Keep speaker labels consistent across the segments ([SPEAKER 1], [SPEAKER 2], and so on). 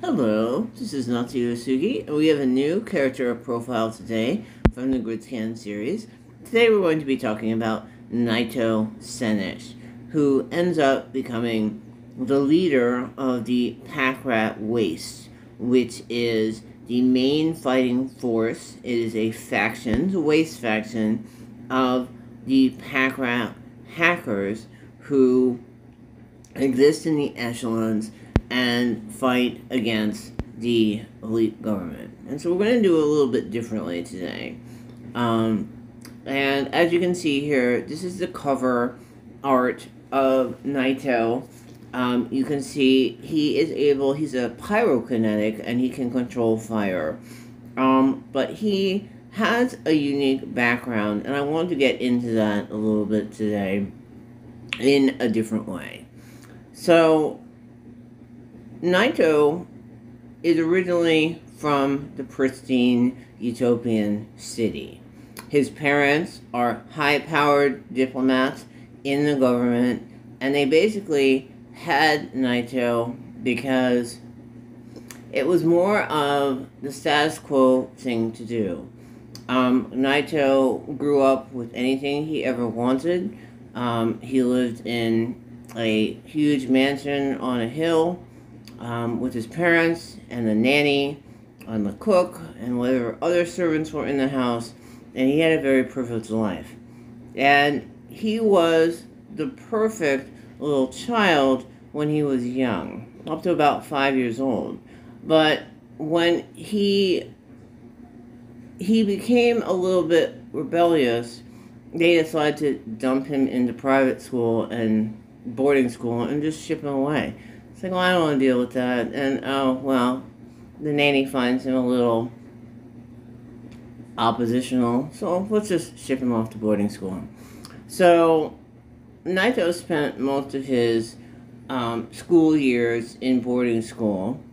[SPEAKER 1] Hello, this is Natsuya, and we have a new character profile today from the grydscaen series. Today we're going to be talking about Naito Sennish, who ends up becoming the leader of the Packrat Waste, which is the main fighting force. It is a faction, the Waste faction, of the Packrat hackers who exist in the echelons and fight against the elite government. And so we're going to do a little bit differently today. And as you can see here, this is the cover art of Naito. You can see he's a pyrokinetic and he can control fire. But he has a unique background, and I want to get into that a little bit today in a different way. So, Naito is originally from the pristine utopian city. His parents are high-powered diplomats in the government, and they basically had Naito because it was more of the status quo thing to do. Naito grew up with anything he ever wanted. He lived in a huge mansion on a hill with his parents and the nanny and the cook and whatever other servants were in the house, and he had a very privileged life. And he was the perfect little child when he was young, up to about 5 years old. But when he became a little bit rebellious, they decided to dump him into private school and boarding school and just ship him away. It's like, well, I don't want to deal with that. And, oh, well, the nanny finds him a little oppositional, so let's just ship him off to boarding school. So, Naito spent most of his school years in boarding school,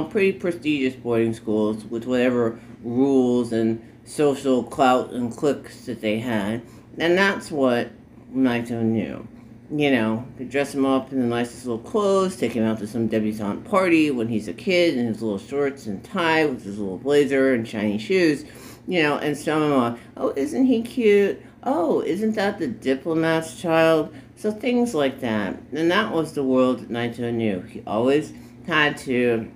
[SPEAKER 1] pretty prestigious boarding schools with whatever rules and social clout and cliques that they had. And that's what Naito knew. You know, they dress him up in the nicest little clothes, take him out to some debutante party when he's a kid in his little shorts and tie with his little blazer and shiny shoes, you know, and some of them are, oh, isn't he cute? Oh, isn't that the diplomat's child? So things like that. And that was the world that Naito knew. He always had to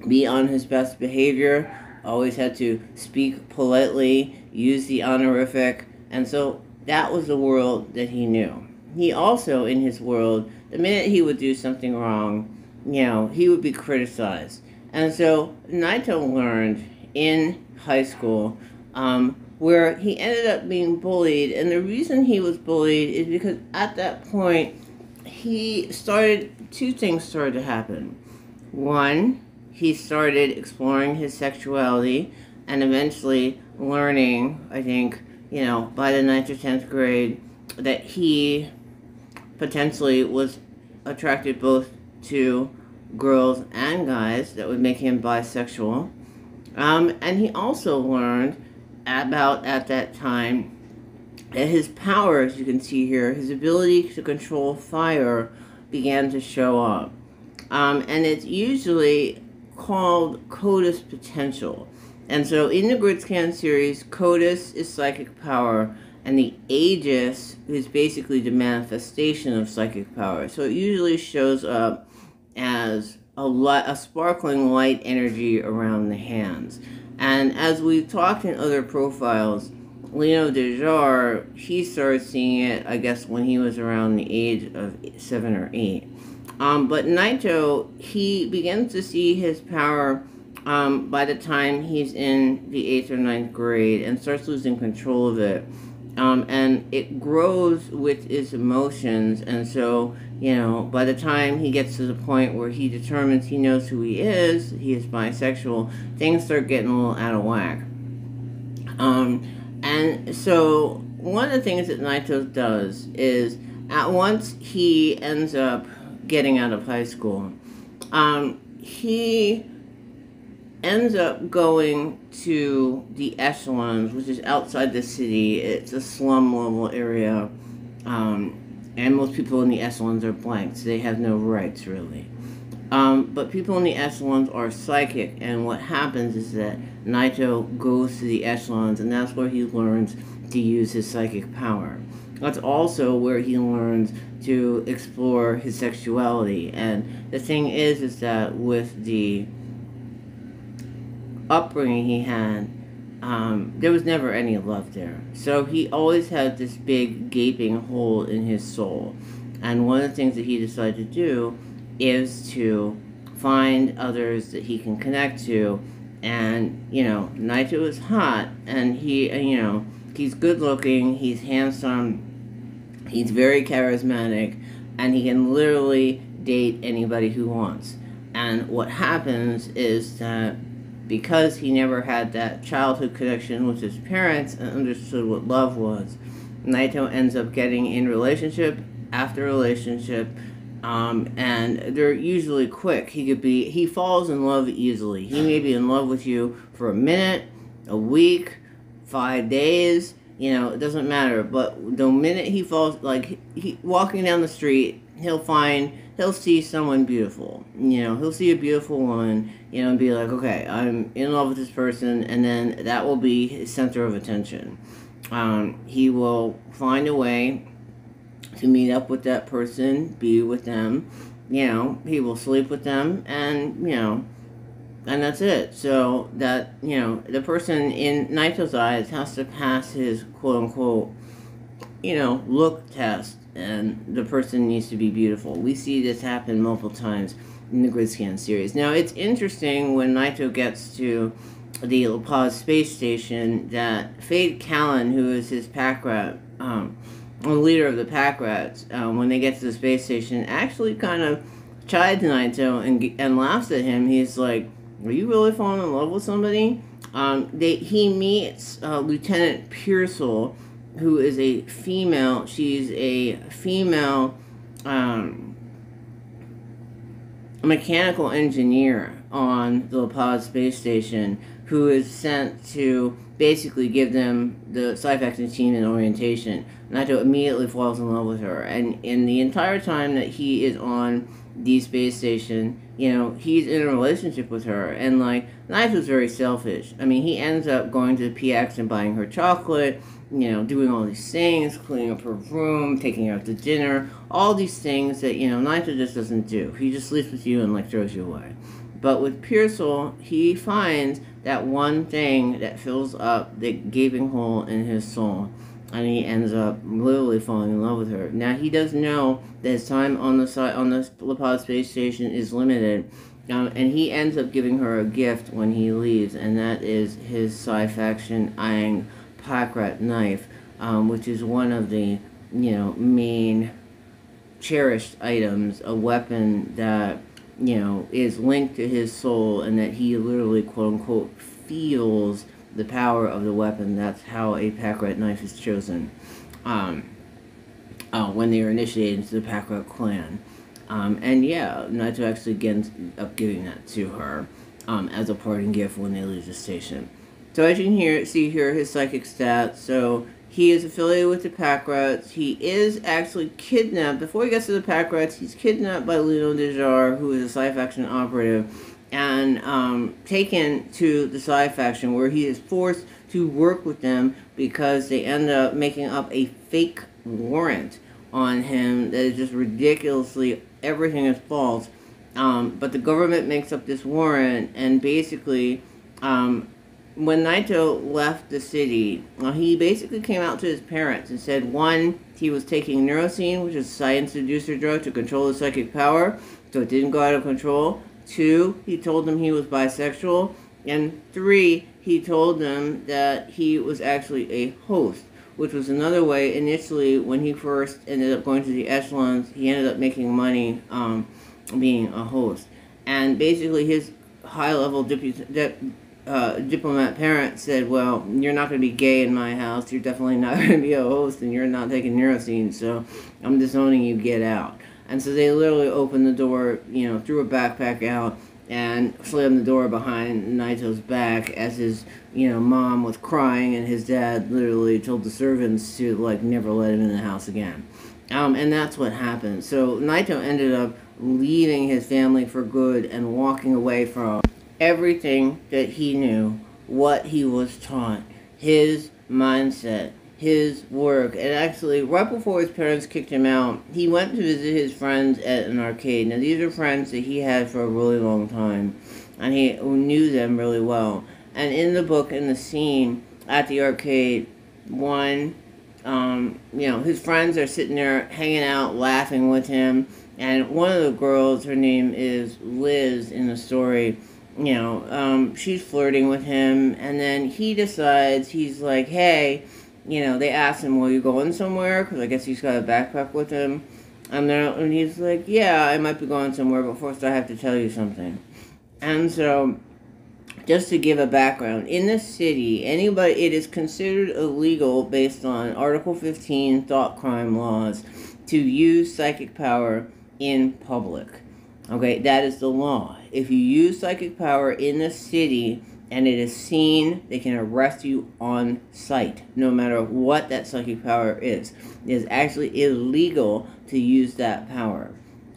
[SPEAKER 1] be on his best behavior, always had to speak politely, use the honorific, and so that was the world that he knew. He also, in his world, the minute he would do something wrong, you know, he would be criticized. And so Naito learned in high school where he ended up being bullied. And the reason he was bullied is because at that point, two things started to happen. One, he started exploring his sexuality and eventually learning, I think, you know, by the 9th or 10th grade, that he potentially was attracted both to girls and guys. That would make him bisexual. And he also learned about, at that time, that his power, as you can see here, his ability to control fire began to show up. And it's usually called Codus potential. And so in the grydscaen series, Codus is psychic power, and the Aegis is basically the manifestation of psychic power. So it usually shows up as a sparkling light energy around the hands. And as we've talked in other profiles, Lino Dejar, he started seeing it, I guess, when he was around the age of 7 or 8. But Naito, he begins to see his power by the time he's in the 8th or 9th grade and starts losing control of it. And it grows with his emotions, and so, you know, by the time he gets to the point where he determines he knows who he is bisexual, things start getting a little out of whack. And so one of the things that Naito does is, at once he ends up getting out of high school, he ends up going to the echelons, which is outside the city. It's a slum level area, and most people in the echelons are blank, so they have no rights, really. But people in the echelons are psychic, and what happens is that Naito goes to the echelons, and that's where he learns to use his psychic power. That's also where he learns to explore his sexuality. And the thing is that with the upbringing he had, there was never any love there. So he always had this big gaping hole in his soul. And one of the things that he decided to do is to find others that he can connect to. And, Naito is hot, and he's good looking, he's handsome, he's very charismatic, and he can literally date anybody who wants. And what happens is that because he never had that childhood connection with his parents and understood what love was, Naito ends up getting in relationship after relationship, and they're usually quick. He falls in love easily. He may be in love with you for a minute, a week, 5 days, it doesn't matter. But the minute he falls, like, he walking down the street, he'll see someone beautiful. He'll see a beautiful woman, and be like, okay, I'm in love with this person, and then that will be his center of attention. He will find a way to meet up with that person, be with them, he will sleep with them, and, and that's it. So that, the person in Naito's eyes has to pass his quote-unquote, look test, and the person needs to be beautiful. We see this happen multiple times in the grydscaen series. Now, it's interesting when Naito gets to the La Paz space station that Fade Callan, who is his Packrat, the leader of the Packrats, when they get to the space station, actually kind of chides Naito and laughs at him. He's like, are you really falling in love with somebody? He meets Lieutenant Pearsall, who is a female. She's a female mechanical engineer on the La Paz space station, who is sent to basically give them the sci-faction team an orientation. Naito immediately falls in love with her, and in the entire time that he is on the space station, he's in a relationship with her, and Naito's very selfish. I mean, he ends up going to the PX and buying her chocolate, doing all these things, cleaning up her room, taking her out to dinner, all these things that, Naito just doesn't do. He just sleeps with you and, throws you away. But with Pearsall, he finds that one thing that fills up the gaping hole in his soul, and he ends up literally falling in love with her. Now, he does know that his time on the La Paz space station is limited, and he ends up giving her a gift when he leaves, and that is his sci-faction Aang Packrat knife, which is one of the, main cherished items, a weapon that, is linked to his soul, and that he literally, quote-unquote, feels the power of the weapon. That's how a Packrat knife is chosen when they are initiated into the Packrat clan. And yeah, Naito actually ends up giving that to her as a parting gift when they leave the station. So as you can see here, his psychic stats. So he is affiliated with the Packrats. He is actually kidnapped. Before he gets to the Packrats, he's kidnapped by Lino Dejar, who is a sci-faction operative, and taken to the sci-faction, where he is forced to work with them because they end up making up a fake warrant on him that is just ridiculously, everything is false. But the government makes up this warrant, and basically, when Naito left the city, he basically came out to his parents and said, one, he was taking neurosine, which is a science-inducer drug to control his psychic power, so it didn't go out of control. 2, he told them he was bisexual. And 3, he told them that he was actually a host, which was another way. Initially, when he first ended up going to the echelons, he ended up making money being a host. And basically, his high-level diplomat parent said, well, you're not going to be gay in my house, you're definitely not going to be a host, and you're not taking neurosine, so I'm disowning you, get out. And so they literally opened the door, threw a backpack out, and slammed the door behind Naito's back as his, mom was crying, and his dad literally told the servants to, never let him in the house again. And that's what happened. So Naito ended up leaving his family for good and walking away from everything that he knew, what he was taught, his mindset, his work. And actually, right before his parents kicked him out, he went to visit his friends at an arcade. Now, these are friends that he had for a really long time, and he knew them really well. And in the book, in the scene at the arcade, his friends are sitting there hanging out, laughing with him. And one of the girls, her name is Liz in the story, she's flirting with him. And then he decides, he's like, hey, they ask him, well, you going somewhere? Because I guess he's got a backpack with him. And he's like, yeah, I might be going somewhere, but first I have to tell you something. And so, just to give a background, in the city, it is considered illegal based on Article 15 thought crime laws to use psychic power in public. Okay, that is the law. If you use psychic power in the city and it is seen, they can arrest you on sight, no matter what that psychic power is. It is actually illegal to use that power.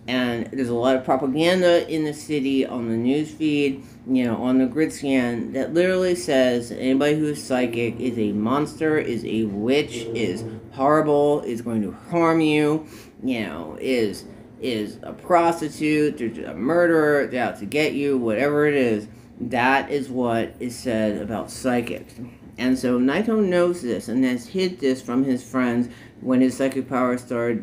[SPEAKER 1] And there's a lot of propaganda in the city, on the news feed, on the grydscaen, that literally says anybody who is psychic is a monster, is a witch, is horrible, is going to harm you, is a prostitute, they're a murderer, they're out to get you, whatever it is. That is what is said about psychics. And so Naito knows this and has hid this from his friends when his psychic power started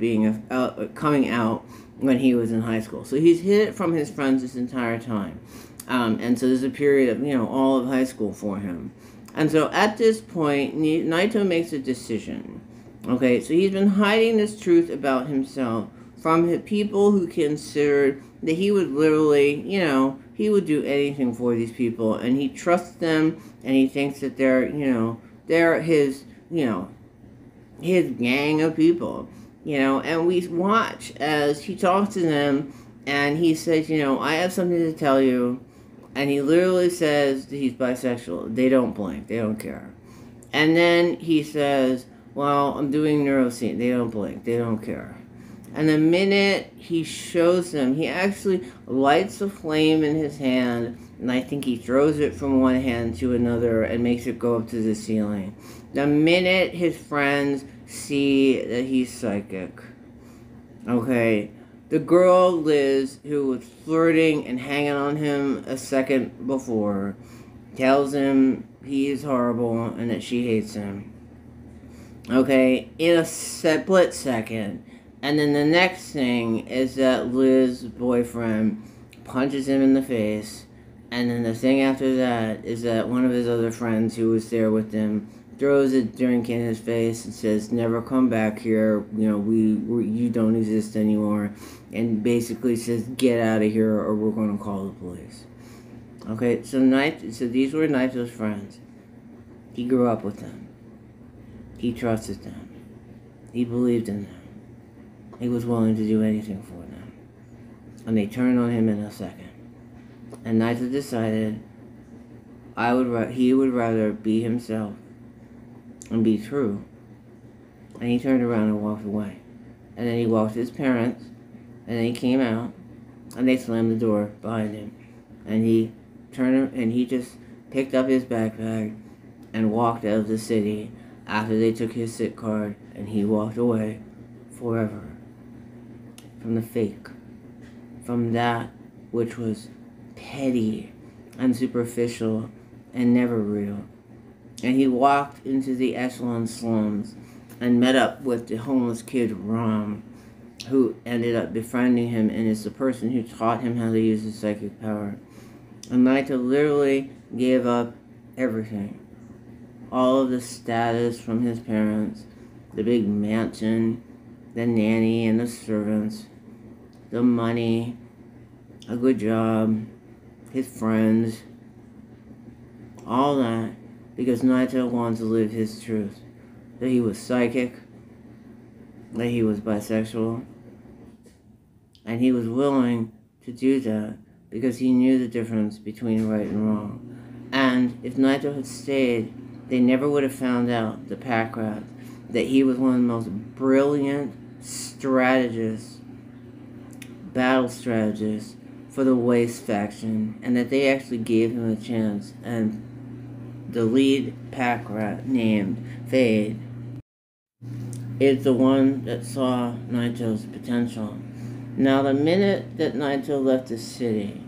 [SPEAKER 1] coming out when he was in high school. So he's hid it from his friends this entire time. And so there's a period of, all of high school for him. And so at this point, Naito makes a decision. Okay, so he's been hiding this truth about himself from people who considered that he would literally, he would do anything for these people. And he trusts them, and he thinks that they're his, his gang of people. And we watch as he talks to them, and he says, I have something to tell you. And he literally says that he's bisexual. They don't blink. They don't care. And then he says, well, I'm doing neuroscience. They don't blink. They don't care. And the minute he shows them, he actually lights a flame in his hand, and I think he throws it from one hand to another and makes it go up to the ceiling. The minute his friends see that he's psychic, okay, the girl Liz, who was flirting and hanging on him a second before, tells him he is horrible and that she hates him. Okay, in a split second. And then the next thing is that Liz's boyfriend punches him in the face. And then the thing after that is that one of his other friends who was there with him throws a drink in his face and says, never come back here, you don't exist anymore. And basically says, get out of here or we're going to call the police. Okay, so these were Naito's friends. He grew up with them. He trusted them. He believed in them. He was willing to do anything for them. And they turned on him in a second. And Naito decided he would rather be himself and be true. And he turned around and walked away. And then he walked to his parents, and then he came out, and they slammed the door behind him. And he just picked up his backpack and walked out of the city after they took his SIT card, and he walked away forever from the fake, from that which was petty and superficial and never real. And he walked into the Echelon slums and met up with the homeless kid Ram, who ended up befriending him and is the person who taught him how to use his psychic power. And Naito literally gave up everything. All of the status from his parents, the big mansion, the nanny and the servants, the money, a good job, his friends, all that, because Naito wanted to live his truth. That he was psychic, that he was bisexual, and he was willing to do that because he knew the difference between right and wrong. And if Naito had stayed, they never would have found out, the Packrat, that he was one of the most brilliant strategist, battle strategist for the Waste faction, and that they actually gave him a chance. And the lead Packrat, named Fade, is the one that saw Naito's potential. Now, the minute that Naito left the city,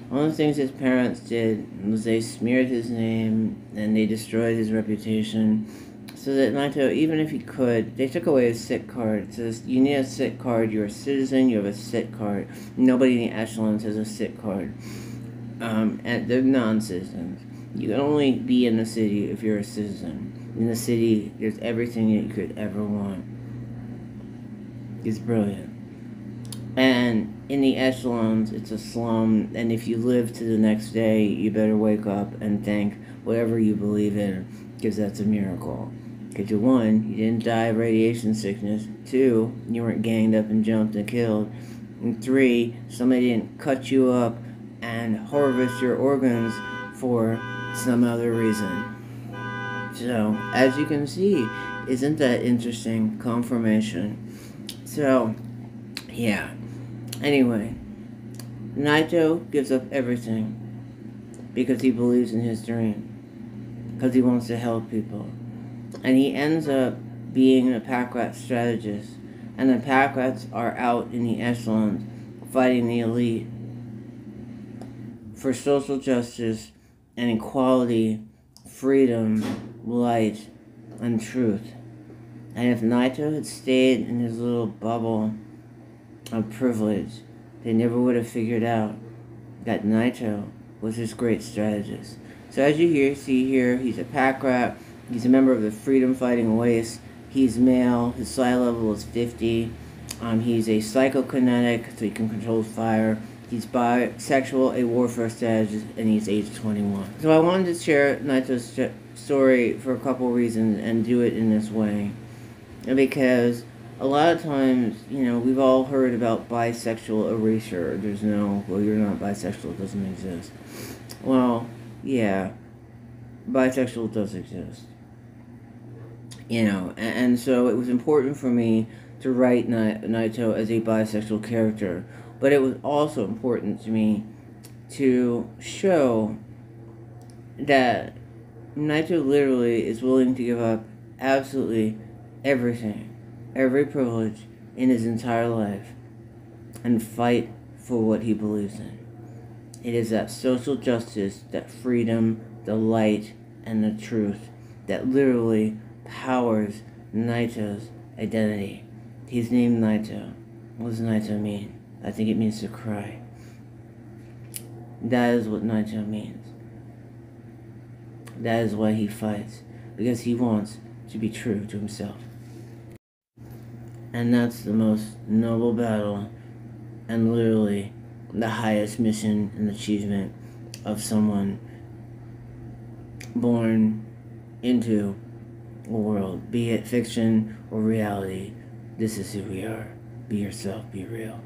[SPEAKER 1] one of the things his parents did was they smeared his name and they destroyed his reputation, so that Naito, even if he could, they took away his sit card. It says, you need a sit card, you're a citizen, you have a sit card. Nobody in the echelons has a sit card. And they're non-citizens. You can only be in the city if you're a citizen. In the city, there's everything that you could ever want. It's brilliant. And in the echelons, it's a slum, and if you live to the next day, you better wake up and thank whatever you believe in, because that's a miracle. Because 1, you didn't die of radiation sickness. 2, you weren't ganged up and jumped and killed. And 3, somebody didn't cut you up and harvest your organs for some other reason. So, as you can see, isn't that interesting? Confirmation. So, yeah. Anyway, Naito gives up everything because he believes in his dream, because he wants to help people. And he ends up being a Packrat strategist, and the Packrats are out in the echelons fighting the elite for social justice and equality, freedom, light, and truth. And if Naito had stayed in his little bubble of privilege, they never would have figured out that Naito was this great strategist. So as you see here, he's a Packrat. He's a member of the Freedom Fighting Waste. He's male. His psi level is 50. He's a psychokinetic, so he can control fire. He's bisexual, a warfare strategist, and he's age 21. So I wanted to share Naito's story for a couple reasons and do it in this way. Because a lot of times, we've all heard about bisexual erasure. There's no, well, you're not bisexual, it doesn't exist. Well, yeah, bisexual does exist. And so it was important for me to write Naito as a bisexual character. But it was also important to me to show that Naito literally is willing to give up absolutely everything, every privilege in his entire life, and fight for what he believes in. It is that social justice, that freedom, the light, and the truth that literally powers Naito's identity. He's named Naito. What does Naito mean? I think it means to cry. That is what Naito means. That is why he fights. Because he wants to be true to himself. And that's the most noble battle, and literally the highest mission and achievement of someone born into a world, be it fiction or reality. This is who we are. Be yourself, be real.